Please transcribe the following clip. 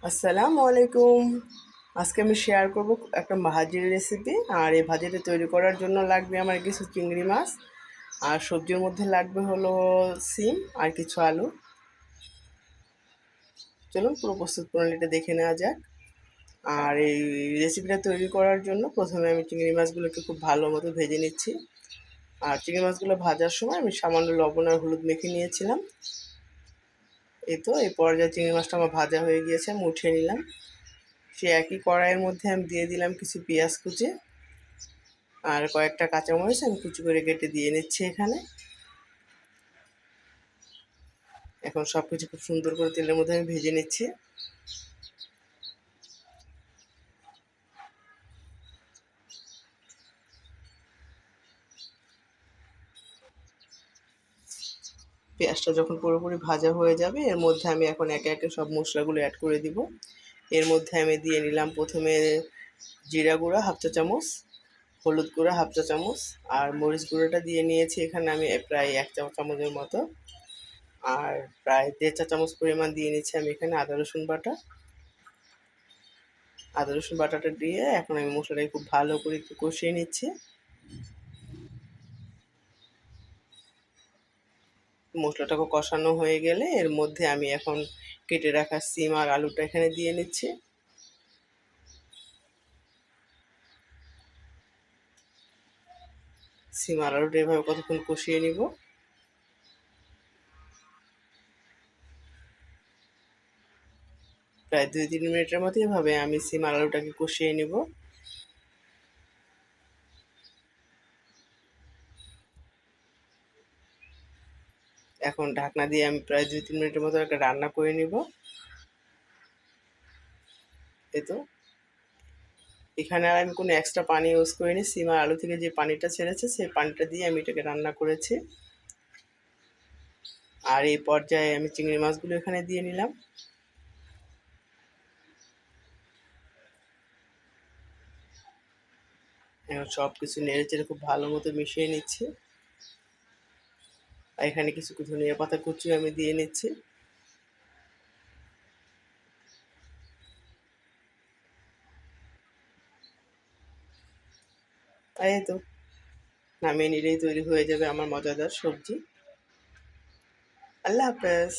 আসসালামু আলাইকুম। আজকে আমি শেয়ার করব একটা ভাজির রেসিপি। আর এই ভাজিটা তৈরি করার জন্য লাগবে আমার কিছু চিংড়ি মাছ, আর সবজির মধ্যে লাগবে হলো সিম আর কিছু আলু। চলুন পুরো প্রস্তুত প্রণালীটা দেখে নেওয়া যাক। আর এই রেসিপিটা তৈরি করার জন্য প্রথমে আমি চিংড়ি মাছগুলোকে খুব ভালো মতো ভেজে নিচ্ছি। আর চিংড়ি মাছগুলো ভাজার সময় আমি সামান্য লবণ আর হলুদ মেখে নিয়েছিলাম। এই তো এই পর্যায়ে চিংড়ি মাছটা আমার ভাজা হয়ে গিয়েছে, আমি উঠিয়ে নিলাম। সেই একই কড়াইয়ের মধ্যে আমি দিয়ে দিলাম কিছু পেঁয়াজ কুচি আর কয়েকটা কাঁচামরিচ আমি কুচি করে কেটে দিয়ে নিচ্ছি এখানে। এখন সব কিছু খুব সুন্দর করে তেলের মধ্যে আমি ভেজে নিচ্ছি। পেঁয়াজটা যখন পুরোপুরি ভাজা হয়ে যাবে এর মধ্যে আমি এখন একে একে সব মশলাগুলো অ্যাড করে দিব। এর মধ্যে আমি দিয়ে নিলাম প্রথমে জিরা গুঁড়া হাফ চা চামচ, হলুদ গুঁড়া হাফ চা চামচ, আর মরিচ গুঁড়োটা দিয়ে নিয়েছি এখানে আমি প্রায় 1 চা চামচের মতো। আর প্রায় 1.5 চা চামচ পরিমাণ দিয়ে নিচ্ছি আমি এখানে আদা রসুন বাটা। আদা রসুন বাটাটা দিয়ে এখন আমি মশলাটাকে খুব ভালো করে একটু কষিয়ে নিচ্ছি। মশলাটাকে কষানো হয়ে গেলে এর মধ্যে আমি এখন কেটে রাখা সিম আর আলুটা এখানে দিয়ে নিচ্ছি। সিম আর আলুটা এভাবে কতক্ষণ কষিয়ে নিব। প্রায় 2-3 মিনিটের মতো এভাবে আমি সিম আর আলুটাকে কষিয়ে নিব। এখন ঢাকনা দিয়ে আমি প্রায় 2-3 মিনিটের মতো একটা রান্না করে নিব। এই তো এখানে আর আমি কোনো এক্সট্রা পানি ইউজ করিনি, সিম আর আলু থেকে যে পানিটা ছেড়েছে সেই পানিটা দিয়ে আমি এটাকে রান্না করেছি। আর এই পর্যায়ে আমি চিংড়ি মাছগুলো এখানে দিয়ে নিলাম। এখন সব কিছু নেড়ে চেড়ে খুব ভালো মতো মিশিয়ে নিচ্ছি। আর এখানে কিছু ধনিয়া পাতা কুচি আমি দিয়ে নিচ্ছি। আর এই তো নামিয়ে নিলেই তৈরি হয়ে যাবে আমার মজাদার সবজি। আল্লাহ হাফেজ।